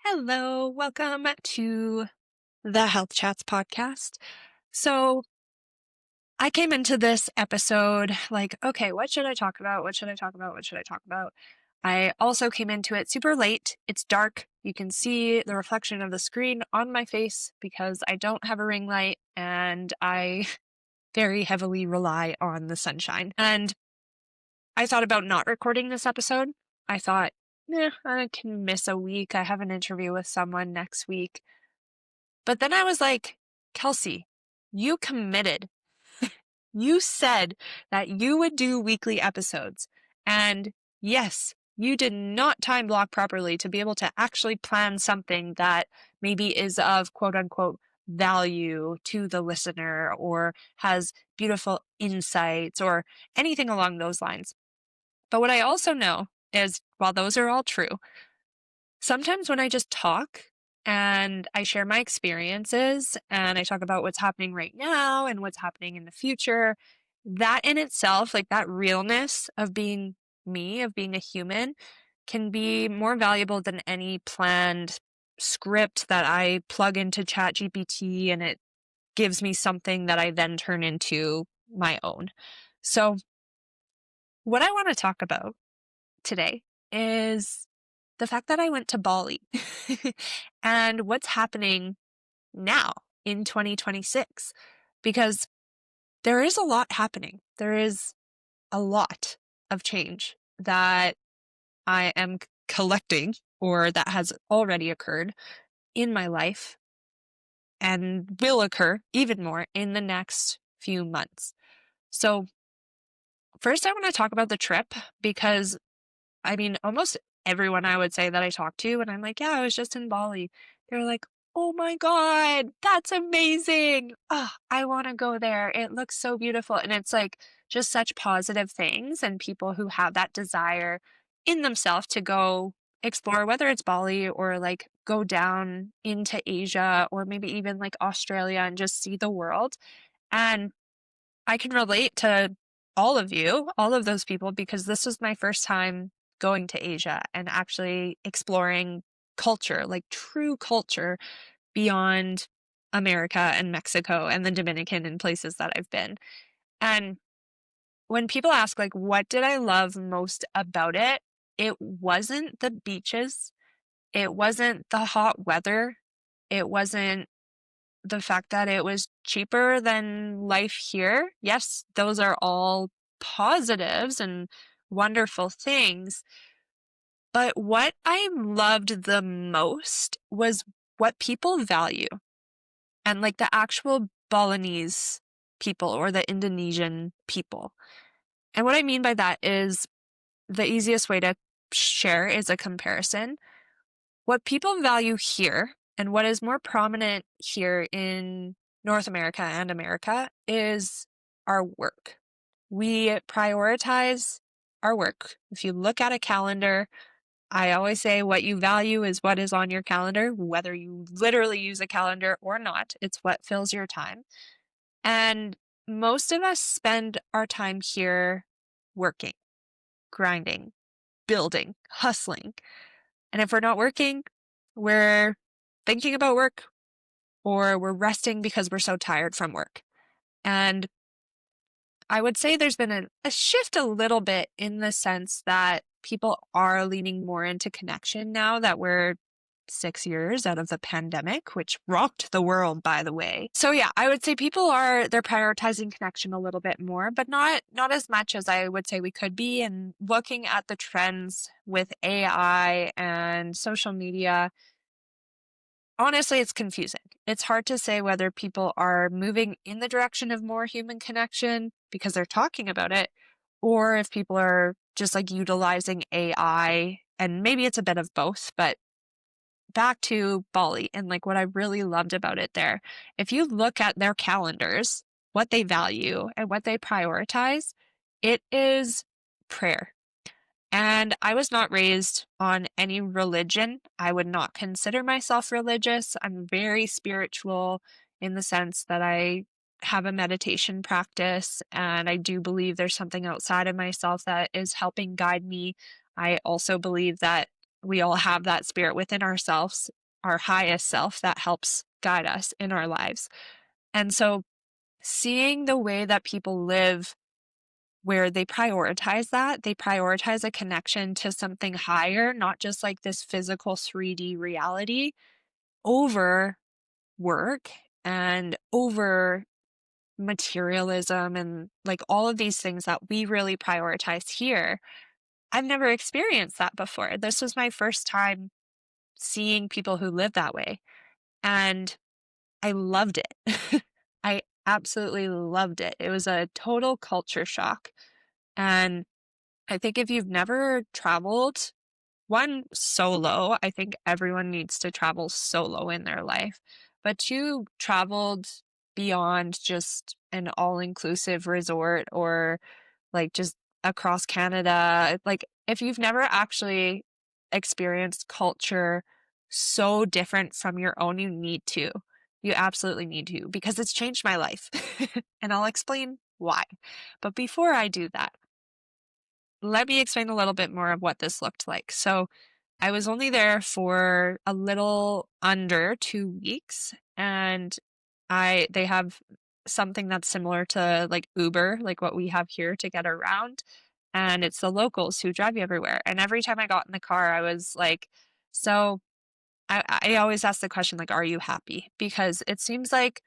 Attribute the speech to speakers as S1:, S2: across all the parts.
S1: Hello, welcome to the Health Chats podcast. So, I came into this episode like, okay, what should I talk about? What should I talk about? What should I talk about? I also came into it super late. It's dark. You can see the reflection of the screen on my face because I don't have a ring light and I very heavily rely on the sunshine. And I thought about not recording this episode. I thought, I can miss a week. I have an interview with someone next week. But then I was like, Kelsey, you committed. You said that you would do weekly episodes. And yes, you did not time block properly to be able to actually plan something that maybe is of quote unquote value to the listener or has beautiful insights or anything along those lines. But what I also know is while those are all true, sometimes when I just talk and I share my experiences and I talk about what's happening right now and what's happening in the future, that in itself, like that realness of being me, of being a human, can be more valuable than any planned script that I plug into ChatGPT and it gives me something that I then turn into my own. So, what I want to talk about today is the fact that I went to Bali and what's happening now in 2026, because there is a lot happening. There is a lot of change that I am collecting or that has already occurred in my life and will occur even more in the next few months. So, first, I want to talk about the trip because almost everyone I would say that I talk to, and I'm like, yeah, I was just in Bali. They're like, oh my God, that's amazing. Oh, I want to go there. It looks so beautiful. And it's like just such positive things and people who have that desire in themselves to go explore, whether it's Bali or like go down into Asia or maybe even like Australia and just see the world. And I can relate to all of you, all of those people, because this was my first time going to Asia and actually exploring culture, like true culture beyond America and Mexico and the Dominican and places that I've been. And when people ask, like, what did I love most about it? It wasn't the beaches. It wasn't the hot weather. It wasn't the fact that it was cheaper than life here. Yes, those are all positives and wonderful things. But what I loved the most was what people value and like the actual Balinese people or the Indonesian people. And what I mean by that is the easiest way to share is a comparison. What people value here and what is more prominent here in North America and America is our work. We prioritize our work. If you look at a calendar, I always say what you value is what is on your calendar, whether you literally use a calendar or not. It's what fills your time. And most of us spend our time here working, grinding, building, hustling. And if we're not working, we're thinking about work or we're resting because we're so tired from work. And I would say there's been a shift a little bit in the sense that people are leaning more into connection now that we're 6 years out of the pandemic, which rocked the world, by the way. So yeah, I would say they're prioritizing connection a little bit more, but not as much as I would say we could be. And looking at the trends with AI and social media, honestly, it's confusing. It's hard to say whether people are moving in the direction of more human connection because they're talking about it, or if people are just like utilizing AI, and maybe it's a bit of both, but back to Bali and like what I really loved about it there. If you look at their calendars, what they value and what they prioritize, it is prayer. And I was not raised on any religion. I would not consider myself religious. I'm very spiritual in the sense that I have a meditation practice and I do believe there's something outside of myself that is helping guide me. I also believe that we all have that spirit within ourselves, our highest self that helps guide us in our lives. And so seeing the way that people live where they prioritize that, they prioritize a connection to something higher, not just like this physical 3D reality over work and over materialism and like all of these things that we really prioritize here. I've never experienced that before. This was my first time seeing people who live that way, and I loved it. I absolutely loved it. It was a total culture shock. And I think if you've never traveled, one, solo, I think everyone needs to travel solo in their life. But two, traveled beyond just an all-inclusive resort or like just across Canada. Like if you've never actually experienced culture so different from your own, you need to. You absolutely need to because it's changed my life. And I'll explain why. But before I do that, let me explain a little bit more of what this looked like. So I was only there for a little under 2 weeks, and they have something that's similar to like Uber, like what we have here to get around. And it's the locals who drive you everywhere. And every time I got in the car, I was like, so I always ask the question, like, are you happy? Because it seems like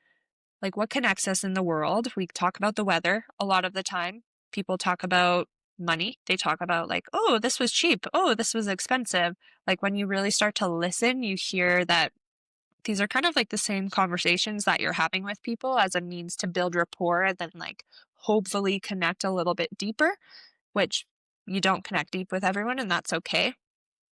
S1: what connects us in the world, we talk about the weather a lot of the time. People talk about money. They talk about like, oh, this was cheap. Oh, this was expensive. Like when you really start to listen, you hear that these are kind of like the same conversations that you're having with people as a means to build rapport and then like hopefully connect a little bit deeper, which you don't connect deep with everyone and that's okay.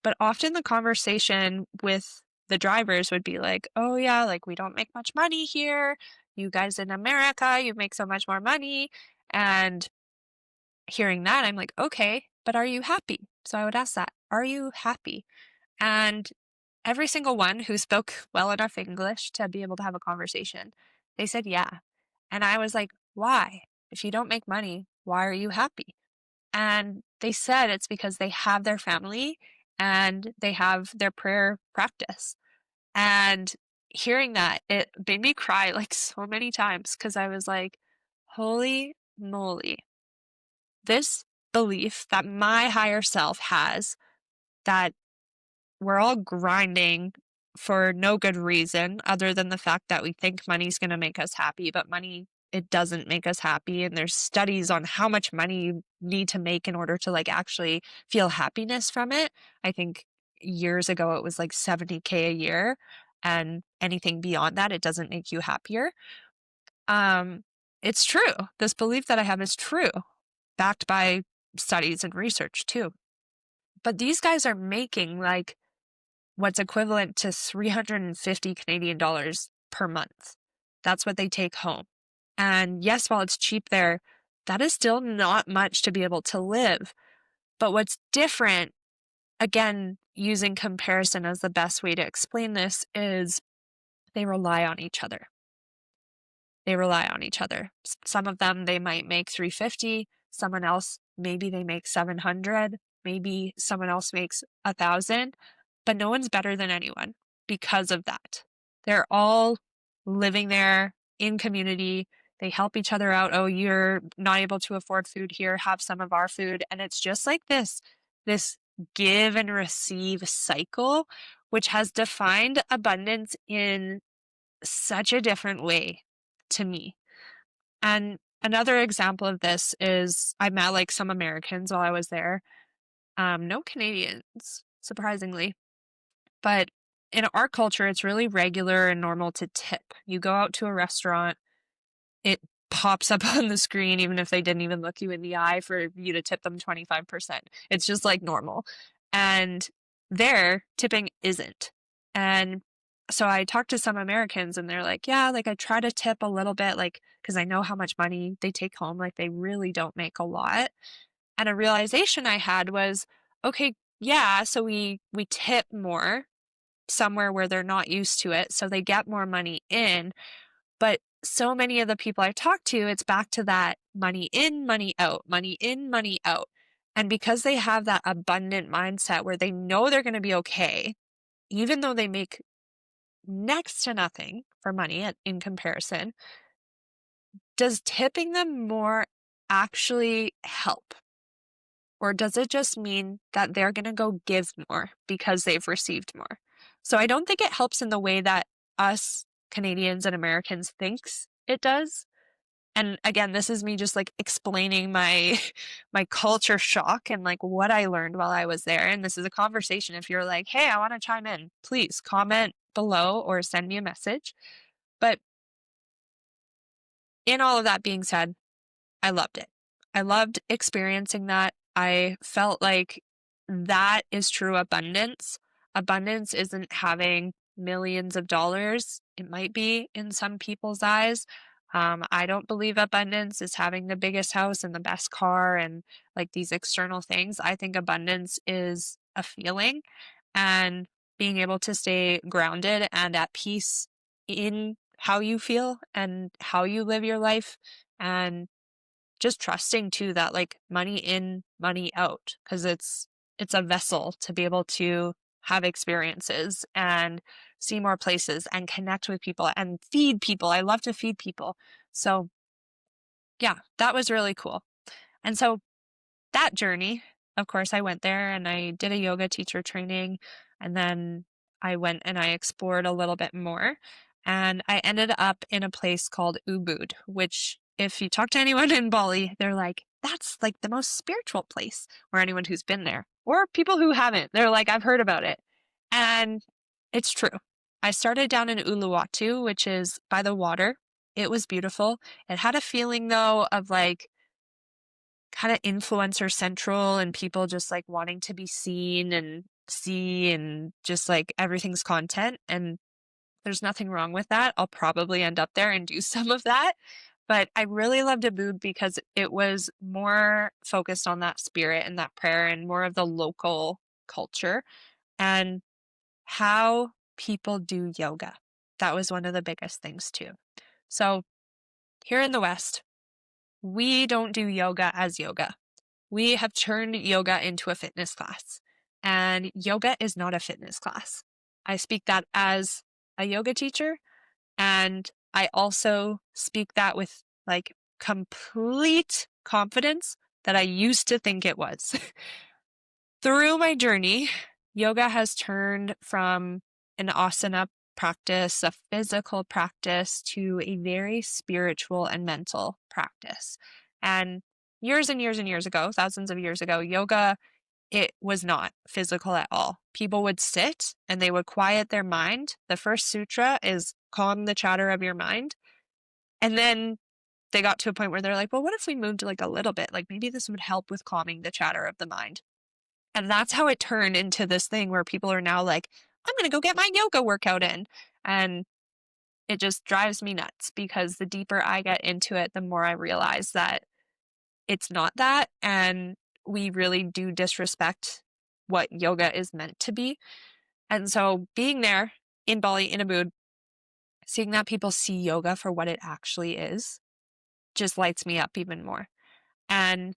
S1: But often the conversation with the drivers would be like, oh yeah, like we don't make much money here. You guys in America, you make so much more money. And hearing that, I'm like, okay, but are you happy? So I would ask that, are you happy? And every single one who spoke well enough English to be able to have a conversation, they said, yeah. And I was like, why? If you don't make money, why are you happy? And they said it's because they have their family and they have their prayer practice. And hearing that, it made me cry like so many times because I was like, holy moly, this belief that my higher self has that we're all grinding for no good reason other than the fact that we think money's going to make us happy, but money, it doesn't make us happy. And there's studies on how much money you need to make in order to like actually feel happiness from it. I think years ago it was like 70K a year, and anything beyond that, it doesn't make you happier. Um, it's true. This belief that I have is true, backed by studies and research too. But these guys are making like what's equivalent to 350 Canadian dollars per month. That's what they take home. And yes, while it's cheap there, that is still not much to be able to live. But what's different, again, using comparison as the best way to explain this, is they rely on each other. They rely on each other. Some of them, they might make 350, someone else, maybe they make 700, maybe someone else makes 1,000, but no one's better than anyone because of that. They're all living there in community. They help each other out. Oh, you're not able to afford food here, have some of our food. And it's just like this give and receive cycle, which has defined abundance in such a different way to me. And another example of this is I met like some Americans while I was there. No Canadians, surprisingly. But in our culture, it's really regular and normal to tip. You go out to a restaurant, it pops up on the screen, even if they didn't even look you in the eye, for you to tip them 25%. It's just like normal. And there, tipping isn't. And so I talked to some Americans and they're like, yeah, like I try to tip a little bit, like, because I know how much money they take home. Like they really don't make a lot. And a realization I had was, okay, yeah, so we tip more somewhere where they're not used to it, so they get more money in. But so many of the people I talk to, it's back to that money in, money out, money in, money out. And because they have that abundant mindset where they know they're going to be okay, even though they make next to nothing for money in comparison, does tipping them more actually help? Or does it just mean that they're going to go give more because they've received more? So I don't think it helps in the way that us Canadians and Americans thinks it does. And again, this is me just like explaining my my culture shock and like what I learned while I was there. And this is a conversation. If you're like, hey, I want to chime in, please comment below or send me a message. But in all of that being said, I loved it. I loved experiencing that. I felt like that is true abundance. Abundance isn't having millions of dollars. It might be in some people's eyes. I don't believe abundance is having the biggest house and the best car and like these external things. I think abundance is a feeling and being able to stay grounded and at peace in how you feel and how you live your life, and just trusting too that like money in, money out, because it's a vessel to be able to have experiences and see more places and connect with people and feed people. I love to feed people. So yeah, that was really cool. And so that journey, of course, I went there and I did a yoga teacher training, and then I went and I explored a little bit more. And I ended up in a place called Ubud, which, if you talk to anyone in Bali, they're like, that's like the most spiritual place, or anyone who's been there, or people who haven't. They're like, I've heard about it. And it's true. I started down in Uluwatu, which is by the water. It was beautiful. It had a feeling, though, of like, kind of influencer central and people just like wanting to be seen and see and just like everything's content. And there's nothing wrong with that. I'll probably end up there and do some of that. But I really loved Abood because it was more focused on that spirit and that prayer and more of the local culture and how people do yoga. That was one of the biggest things too. So here in the West, we don't do yoga as yoga. We have turned yoga into a fitness class, and yoga is not a fitness class. I speak that as a yoga teacher, and I also speak that with like complete confidence that I used to think it was. Through my journey, yoga has turned from an asana practice, a physical practice, to a very spiritual and mental practice. And years and years and years ago, thousands of years ago, yoga, it was not physical at all. People would sit and they would quiet their mind. The first sutra is calm the chatter of your mind. And then they got to a point where they're like, well, what if we moved like a little bit? Like maybe this would help with calming the chatter of the mind. And that's how it turned into this thing where people are now like, I'm going to go get my yoga workout in. And it just drives me nuts because the deeper I get into it, the more I realize that it's not that. And we really do disrespect what yoga is meant to be. And so being there in Bali, in Ubud, seeing that people see yoga for what it actually is just lights me up even more. And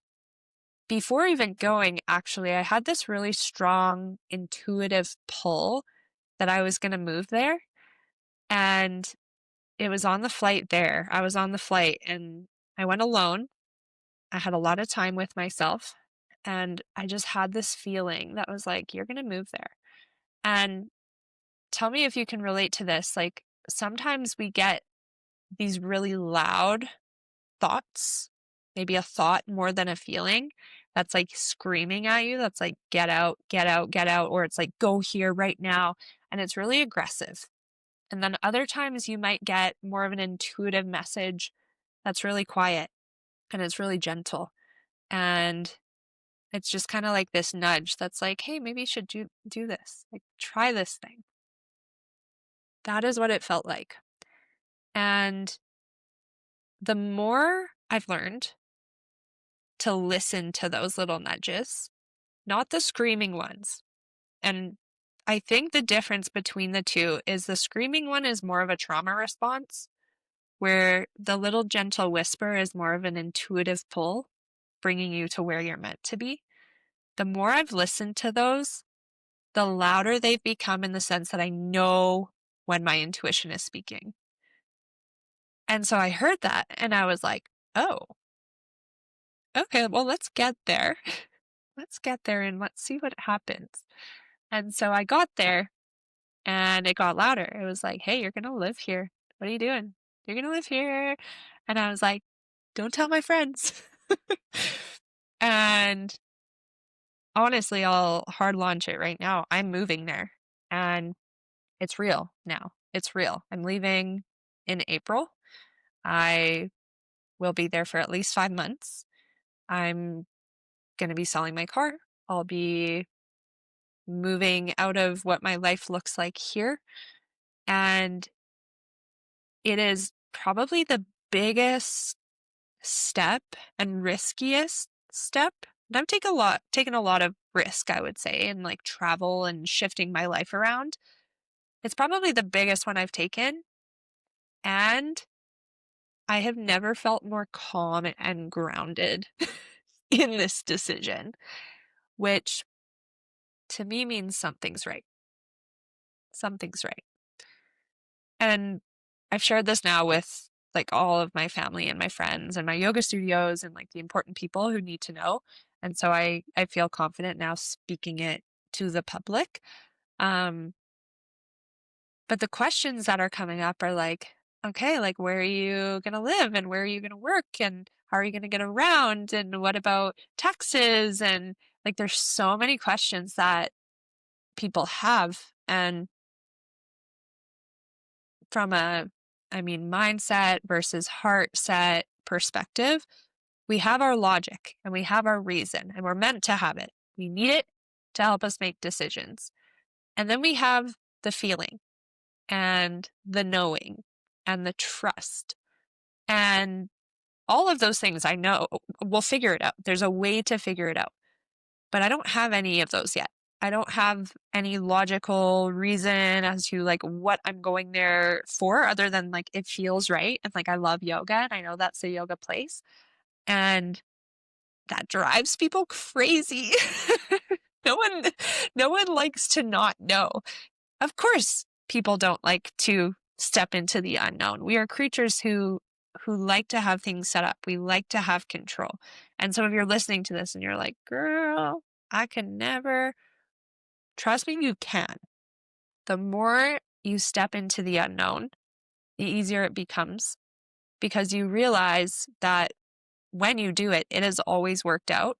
S1: before even going, actually, I had this really strong intuitive pull that I was going to move there. And it was on the flight there. I was on the flight and I went alone. I had a lot of time with myself. And I just had this feeling that was like, you're going to move there. And tell me if you can relate to this. Like sometimes we get these really loud thoughts, maybe a thought more than a feeling that's like screaming at you. That's like, get out, get out, get out. Or it's like, go here right now. And it's really aggressive. And then other times you might get more of an intuitive message that's really quiet and it's really gentle. And it's just kind of like this nudge that's like, hey, maybe you should do this. Like, try this thing. That is what it felt like. And the more I've learned to listen to those little nudges, not the screaming ones. And I think the difference between the two is the screaming one is more of a trauma response, where the little gentle whisper is more of an intuitive pull, bringing you to where you're meant to be. the more I've listened to those, the louder they've become in the sense that I know when my intuition is speaking. And so I heard that and I was like, oh, okay, well, let's get there. Let's get there and let's see what happens. And so I got there and it got louder. It was like, hey, you're going to live here. What are you doing? You're going to live here. And I was like, don't tell my friends. And honestly, I'll hard launch it right now. I'm moving there and it's real now. It's real. I'm leaving in April. I will be there for at least 5 months. I'm going to be selling my car. I'll be moving out of what my life looks like here. And it is probably the biggest step and riskiest step. And I've taken a lot of risk, I would say, in like travel and shifting my life around. It's probably the biggest one I've taken. And I have never felt more calm and grounded in this decision, which to me means something's right. Something's right. And I've shared this now with like all of my family and my friends and my yoga studios and like the important people who need to know. And so I feel confident now speaking it to the public. But the questions that are coming up are like, okay, like where are you going to live and where are you going to work and how are you going to get around and what about taxes? And like there's so many questions that people have. And from mindset versus heart set perspective, we have our logic and we have our reason and we're meant to have it. We need it to help us make decisions. And then we have the feeling and the knowing and the trust. And all of those things I know we'll figure it out. There's a way to figure it out. But I don't have any of those yet. I don't have any logical reason as to like what I'm going there for other than like it feels right. And like I love yoga and I know that's a yoga place. And that drives people crazy. no one no one likes to not know. Of course, people don't like to step into the unknown. We are creatures who like to have things set up. We like to have control. And so if you're listening to this and you're like, girl, I can never, trust me, you can. The more you step into the unknown, the easier it becomes because you realize that when you do it, it has always worked out.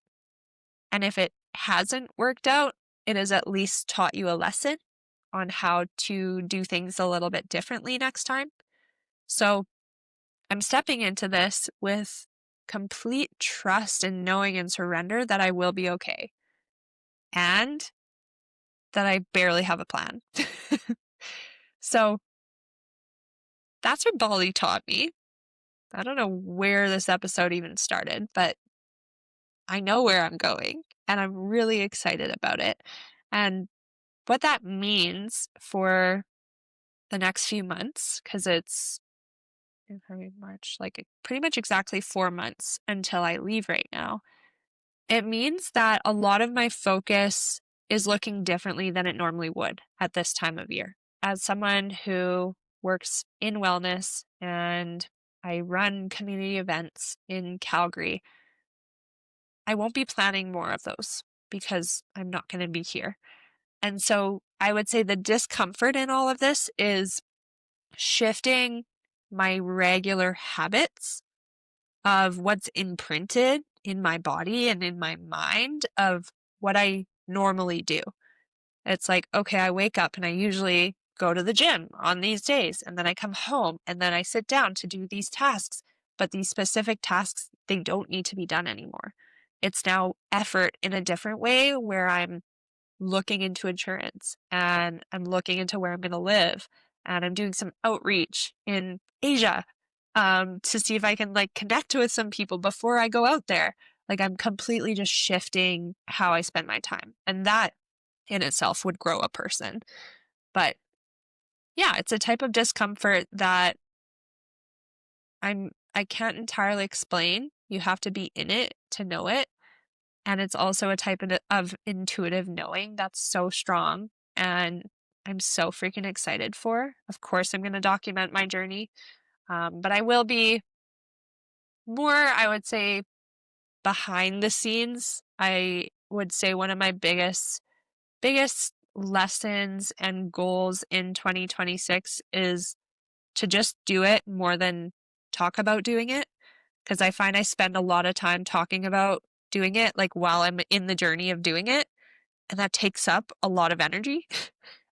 S1: And if it hasn't worked out, it has at least taught you a lesson on how to do things a little bit differently next time. So I'm stepping into this with complete trust and knowing and surrender that I will be okay and that I barely have a plan. So that's what Bali taught me. I don't know where this episode even started, but I know where I'm going and I'm really excited about it. And what that means for the next few months, because it's February, March, like pretty much exactly 4 months until I leave right now. It means that a lot of my focus is looking differently than it normally would at this time of year. As someone who works in wellness and I run community events in Calgary, I won't be planning more of those because I'm not going to be here. And so I would say the discomfort in all of this is shifting my regular habits of what's imprinted in my body and in my mind of what I normally do. It's like, okay, I wake up and I usually go to the gym on these days, and then I come home and then I sit down to do these tasks. But these specific tasks, they don't need to be done anymore. It's now effort in a different way where I'm looking into insurance and I'm looking into where I'm going to live and I'm doing some outreach in Asia to see if I can like connect with some people before I go out there. Like I'm completely just shifting how I spend my time. And that in itself would grow a person. But yeah, it's a type of discomfort that I can't entirely explain. You have to be in it to know it. And it's also a type of intuitive knowing that's so strong. And I'm so freaking excited for. Of course, I'm going to document my journey. But I will be more, I would say, behind the scenes. I would say one of my biggest lessons and goals in 2026 is to just do it more than talk about doing it. Because I find I spend a lot of time talking about doing it, like while I'm in the journey of doing it. And that takes up a lot of energy.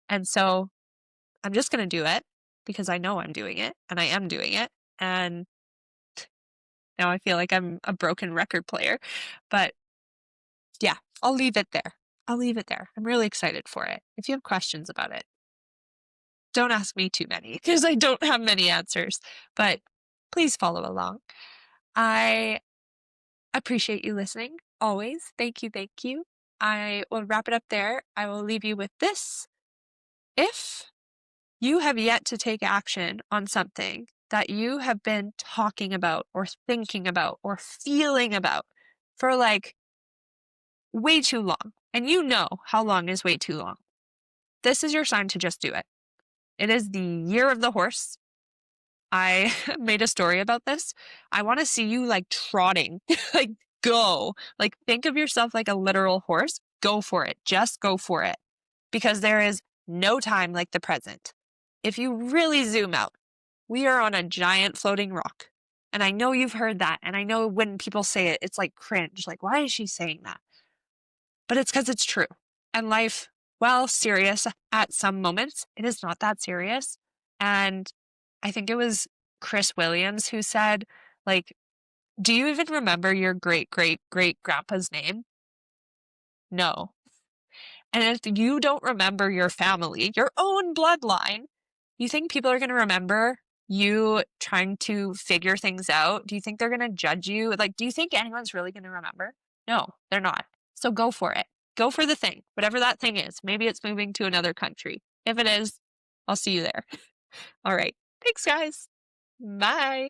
S1: And so I'm just going to do it because I know I'm doing it and I am doing it. And now I feel like I'm a broken record player. But yeah, I'll leave it there. I'll leave it there. I'm really excited for it. If you have questions about it, don't ask me too many because I don't have many answers, but please follow along. I appreciate you listening always. Thank you. Thank you. I will wrap it up there. I will leave you with this. If you have yet to take action on something that you have been talking about or thinking about or feeling about for like way too long, and you know how long is way too long, this is your sign to just do it. It is the year of the horse. I made a story about this. I want to see you like trotting, like go, like think of yourself like a literal horse. Go for it. Just go for it. Because there is no time like the present. If you really zoom out, we are on a giant floating rock. And I know you've heard that. And I know when people say it, it's like cringe. Like, why is she saying that? But it's because it's true. And life, while serious at some moments, it is not that serious. And I think it was Chris Williams who said, like, do you even remember your great, great, great grandpa's name? No. And if you don't remember your family, your own bloodline, you think people are going to remember you trying to figure things out? Do you think they're going to judge you? Like, do you think anyone's really going to remember? No, they're not. So go for it. Go for the thing, whatever that thing is. Maybe it's moving to another country. If it is, I'll see you there. All right. Thanks, guys. Bye.